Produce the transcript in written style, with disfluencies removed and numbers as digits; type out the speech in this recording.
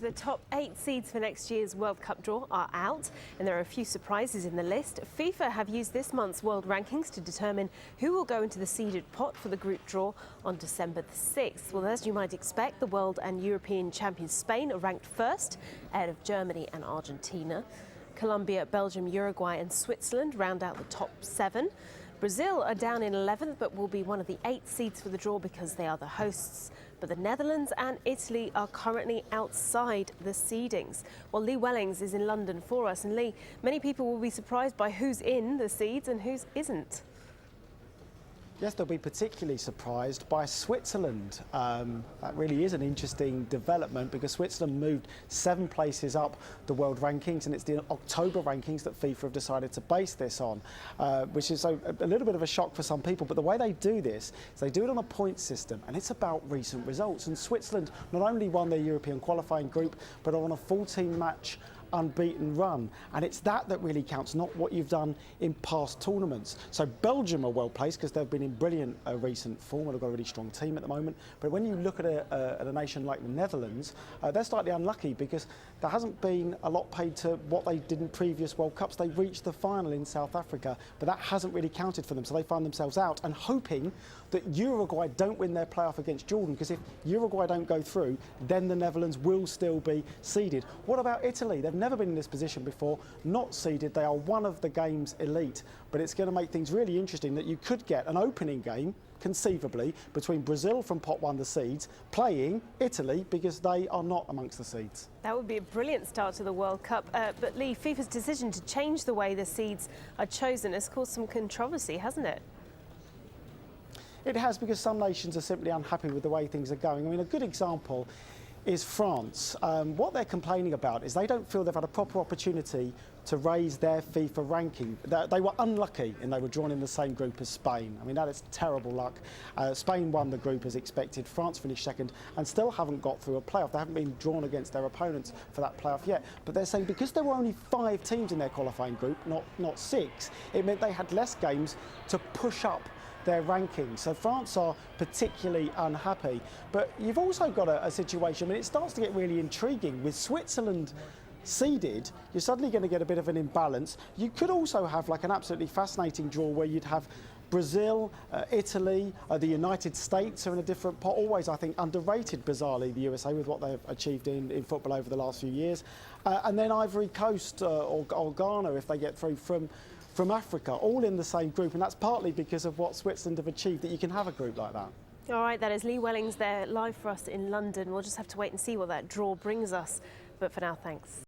The top 8 seeds for next year's World Cup draw are out, and there are a few surprises in the list. FIFA have used this month's world rankings to determine who will go into the seeded pot for the group draw on December the 6th. Well, as you might expect, the world and European champions Spain are ranked first, ahead of Germany and Argentina. Colombia, Belgium, Uruguay and Switzerland round out the top 7. Brazil are down in 11th, but will be one of the 8 seeds for the draw because they are the hosts. But the Netherlands and Italy are currently outside the seedings. Well, Lee Wellings is in London for us. And Lee, many people will be surprised by who's in the seeds and who's isn't. Yes, they'll be particularly surprised by Switzerland. That really is an interesting development because Switzerland moved 7 places up the world rankings, and it's the October rankings that FIFA have decided to base this on, which is a little bit of a shock for some people. But the way they do this is they do it on a point system, and it's about recent results. And Switzerland not only won their European qualifying group, but are on a 14-match unbeaten run, and it's that really counts, not what you've done in past tournaments. So Belgium are well placed because they've been in brilliant recent form and have got a really strong team at the moment. But when you look at a nation like the Netherlands, they're slightly unlucky because there hasn't been a lot paid to what they did in previous World Cups. They reached the final in South Africa, but that hasn't really counted for them, so they find themselves out and hoping that Uruguay don't win their playoff against Jordan, because if Uruguay don't go through, then the Netherlands will still be seeded. What about Italy? They've never been in this position before, not seeded. They are one of the game's elite, but it's going to make things really interesting that you could get an opening game, conceivably, between Brazil from pot 1, the seeds, playing Italy because they are not amongst the seeds. That would be a brilliant start to the World Cup. But Lee, FIFA's decision to change the way the seeds are chosen has caused some controversy, hasn't it? It has, because some nations are simply unhappy with the way things are going. I mean, a good example is France. What they're complaining about is they don't feel they've had a proper opportunity to raise their FIFA ranking. They were unlucky and they were drawn in the same group as Spain. I mean, that is terrible luck. Spain won the group as expected. France finished second and still haven't got through a playoff. They haven't been drawn against their opponents for that playoff yet. But they're saying because there were only 5 teams in their qualifying group, not 6, it meant they had less games to push up their rankings. So France are particularly unhappy. But you've also got a situation, I mean, it starts to get really intriguing. With Switzerland seeded, you're suddenly going to get a bit of an imbalance. You could also have like an absolutely fascinating draw where you'd have Brazil, Italy, the United States are in a different pot. Always, I think, underrated, bizarrely, the USA with what they've achieved in football over the last few years. And then Ivory Coast or Ghana, if they get through from Africa, all in the same group. And that's partly because of what Switzerland have achieved, that you can have a group like that. All right, that is Lee Wellings there live for us in London. We'll just have to wait and see what that draw brings us. But for now, thanks.